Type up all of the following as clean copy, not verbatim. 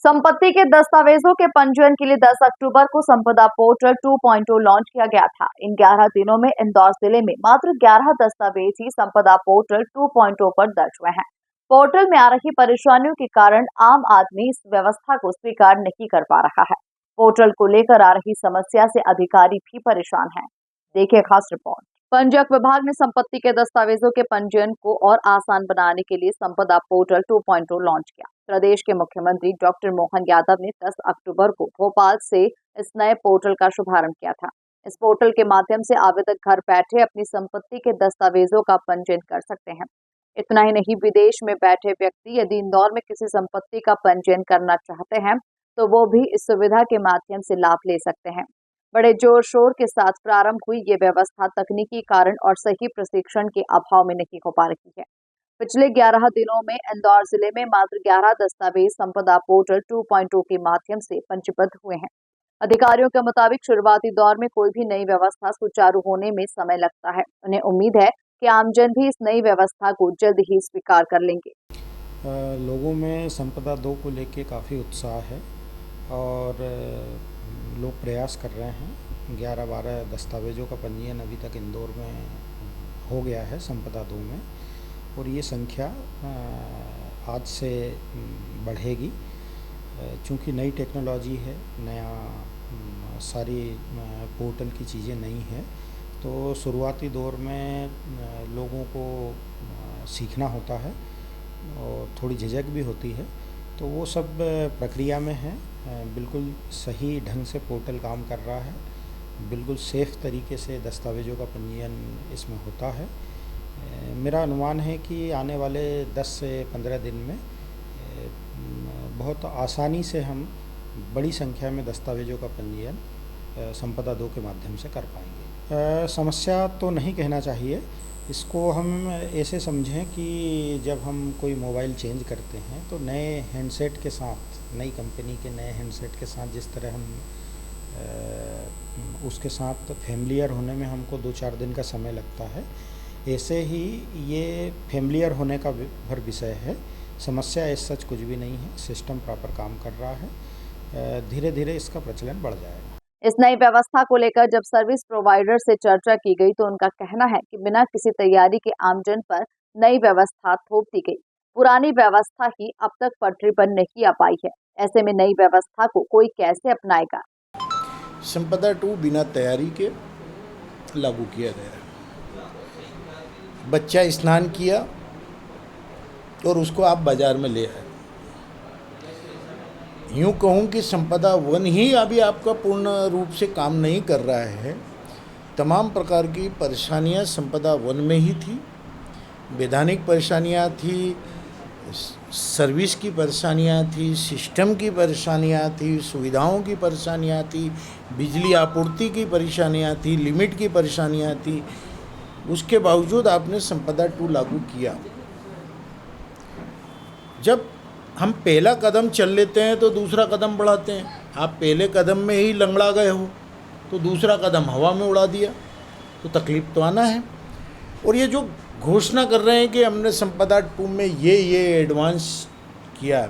संपत्ति के दस्तावेजों के पंजीयन के लिए 10 अक्टूबर को संपदा पोर्टल 2.0 लॉन्च किया गया था। इन 11 दिनों में इंदौर जिले में मात्र 11 दस्तावेज ही संपदा पोर्टल 2.0 पर दर्ज हुए हैं। पोर्टल में आ रही परेशानियों के कारण आम आदमी इस व्यवस्था को स्वीकार नहीं कर पा रहा है। पोर्टल को लेकर आ रही समस्या से अधिकारी भी परेशान हैं। देखिए खास रिपोर्ट। पंजीयक विभाग ने संपत्ति के दस्तावेजों के पंजीयन को और आसान बनाने के लिए संपदा पोर्टल 2.0 लॉन्च किया। प्रदेश के मुख्यमंत्री डॉक्टर मोहन यादव ने 10 अक्टूबर को भोपाल से इस नए पोर्टल का शुभारंभ किया था। इस पोर्टल के माध्यम से आवेदक घर बैठे अपनी संपत्ति के दस्तावेजों का पंजीयन कर सकते हैं। इतना ही नहीं, विदेश में बैठे व्यक्ति यदि इंदौर में किसी संपत्ति का पंजीयन करना चाहते हैं तो वो भी इस सुविधा के माध्यम से लाभ ले सकते हैं। बड़े जोर शोर के साथ प्रारंभ हुई ये व्यवस्था तकनीकी कारण और सही प्रशिक्षण के अभाव में नहीं हो पा रही है। पिछले 11 दिनों में इंदौर जिले में मात्र 11 दस्तावेज संपदा पोर्टल 2.0 के माध्यम से पंजीबद्ध हुए हैं। अधिकारियों के मुताबिक शुरुआती दौर में कोई भी नई व्यवस्था सुचारू होने में समय लगता है। उन्हें उम्मीद है कि आमजन भी इस नई व्यवस्था को जल्द ही स्वीकार कर लेंगे। लोगों में संपदा 2 को लेके काफ़ी उत्साह है और लोग प्रयास कर रहे हैं। 11-12 दस्तावेज़ों का पंजीयन अभी तक इंदौर में हो गया है संपदा 2 में, और ये संख्या आज से बढ़ेगी। चूँकि नई टेक्नोलॉजी है, नया सारी पोर्टल की चीज़ें नई हैं, तो शुरुआती दौर में लोगों को सीखना होता है और थोड़ी झिझक भी होती है, तो वो सब प्रक्रिया में है। बिल्कुल सही ढंग से पोर्टल काम कर रहा है, बिल्कुल सेफ़ तरीके से दस्तावेज़ों का पंजीयन इसमें होता है। मेरा अनुमान है कि आने वाले 10 से 15 दिन में बहुत आसानी से हम बड़ी संख्या में दस्तावेज़ों का पंजीयन संपदा 2 के माध्यम से कर पाएंगे। समस्या तो नहीं कहना चाहिए, इसको हम ऐसे समझें कि जब हम कोई मोबाइल चेंज करते हैं तो नए हैंडसेट के साथ, नई कंपनी के नए हैंडसेट के साथ जिस तरह हम उसके साथ फैमिलियर होने में हमको 2-4 दिन का समय लगता है, ऐसे ही ये फैमिलियर होने का भर विषय है। समस्या इस सच कुछ भी नहीं है, सिस्टम प्रॉपर काम कर रहा है। धीरे धीरे इसका प्रचलन बढ़ जाएगा। इस नई व्यवस्था को लेकर जब सर्विस प्रोवाइडर से चर्चा की गई तो उनका कहना है कि बिना किसी तैयारी के आमजन पर नई व्यवस्था थोप दी गई। पुरानी व्यवस्था ही अब तक पटरी पर नहीं आ पाई है। ऐसे में नई व्यवस्था को कोई कैसे अपनाएगा? संपदा 2 बिना तैयारी के लागू किया गया। बच्चा स्नान किया और उसको आप बाजार में ले आए। यूँ कहूँ कि संपदा 1 ही अभी आपका पूर्ण रूप से काम नहीं कर रहा है। तमाम प्रकार की परेशानियाँ संपदा 1 में ही थी। वैधानिक परेशानियाँ थी, सर्विस की परेशानियाँ थी, सिस्टम की परेशानियाँ थी, सुविधाओं की परेशानियाँ थी, बिजली आपूर्ति की परेशानियाँ थी, लिमिट की परेशानियाँ थी। उसके बावजूद आपने संपदा 2 लागू किया। जब हम पहला कदम चल लेते हैं तो दूसरा कदम बढ़ाते हैं। आप पहले कदम में ही लंगड़ा गए हो तो दूसरा कदम हवा में उड़ा दिया, तो तकलीफ तो आना है। और ये जो घोषणा कर रहे हैं कि हमने संपदा 2 में ये एडवांस किया,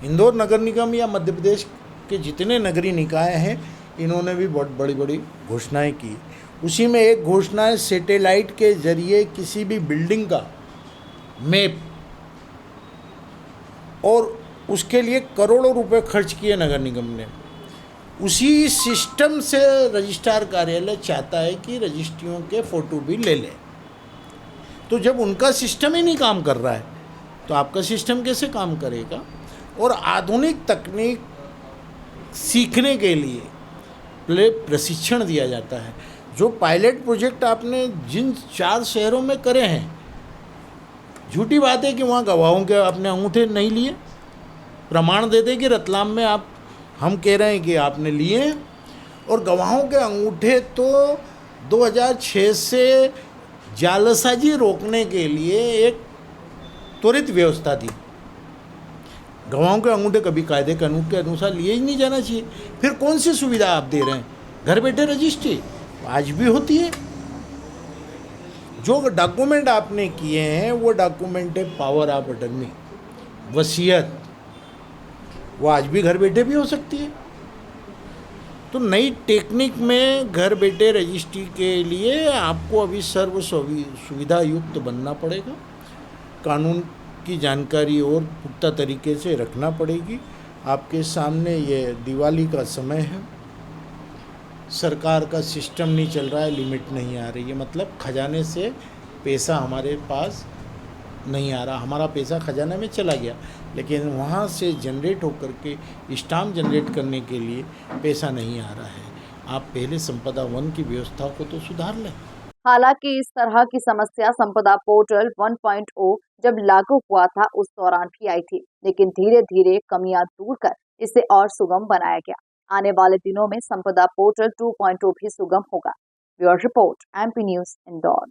इंदौर नगर निगम या मध्य प्रदेश के जितने नगरीय निकाय हैं, इन्होंने भी बहुत बड़ी बड़ी घोषणाएं की। उसी में एक घोषणा है सैटेलाइट के जरिए किसी भी बिल्डिंग का मैप, और उसके लिए करोड़ों रुपए खर्च किए नगर निगम ने। उसी सिस्टम से रजिस्ट्रार कार्यालय चाहता है कि रजिस्ट्रियों के फ़ोटो भी ले लें। तो जब उनका सिस्टम ही नहीं काम कर रहा है तो आपका सिस्टम कैसे काम करेगा? और आधुनिक तकनीक सीखने के लिए प्रशिक्षण दिया जाता है। जो पायलट प्रोजेक्ट आपने जिन 4 शहरों में करे हैं, झूठी बात है कि वहाँ गवाहों के आपने अंगूठे नहीं लिए। प्रमाण दे दें कि रतलाम में हम कह रहे हैं कि आपने लिए हैं, और गवाहों के अंगूठे तो 2006 से जालसाजी रोकने के लिए एक त्वरित व्यवस्था थी। गवाहों के अंगूठे कभी कायदे कानून के अनुसार लिए ही नहीं जाना चाहिए। फिर कौन सी सुविधा आप दे रहे हैं? घर बैठे रजिस्ट्री आज भी होती है। जो डॉक्यूमेंट आपने किए हैं वो डॉक्यूमेंट है पावर ऑफ अटर्नी, वसीयत, वो आज भी घर बैठे भी हो सकती है। तो नई टेक्निक में घर बैठे रजिस्ट्री के लिए आपको अभी सर्व सुविधा युक्त बनना पड़ेगा, कानून की जानकारी और पुख्ता तरीके से रखना पड़ेगी। आपके सामने ये दिवाली का समय है, सरकार का सिस्टम नहीं चल रहा है, लिमिट नहीं आ रही है, मतलब खजाने से पैसा हमारे पास नहीं आ रहा, हमारा पैसा खजाना में चला गया, लेकिन वहाँ से जनरेट होकर के स्टाम्प जनरेट करने के लिए पैसा नहीं आ रहा है। आप पहले संपदा वन की व्यवस्था को तो सुधार लें। हालांकि इस तरह की समस्या संपदा पोर्टल 1.0 जब लागू हुआ था उस दौरान भी आई थी, लेकिन धीरे धीरे कमियां दूर कर इसे और सुगम बनाया गया। आने वाले दिनों में संपदा पोर्टल 2.0 भी सुगम होगा। Bureau report, MP news, Indore.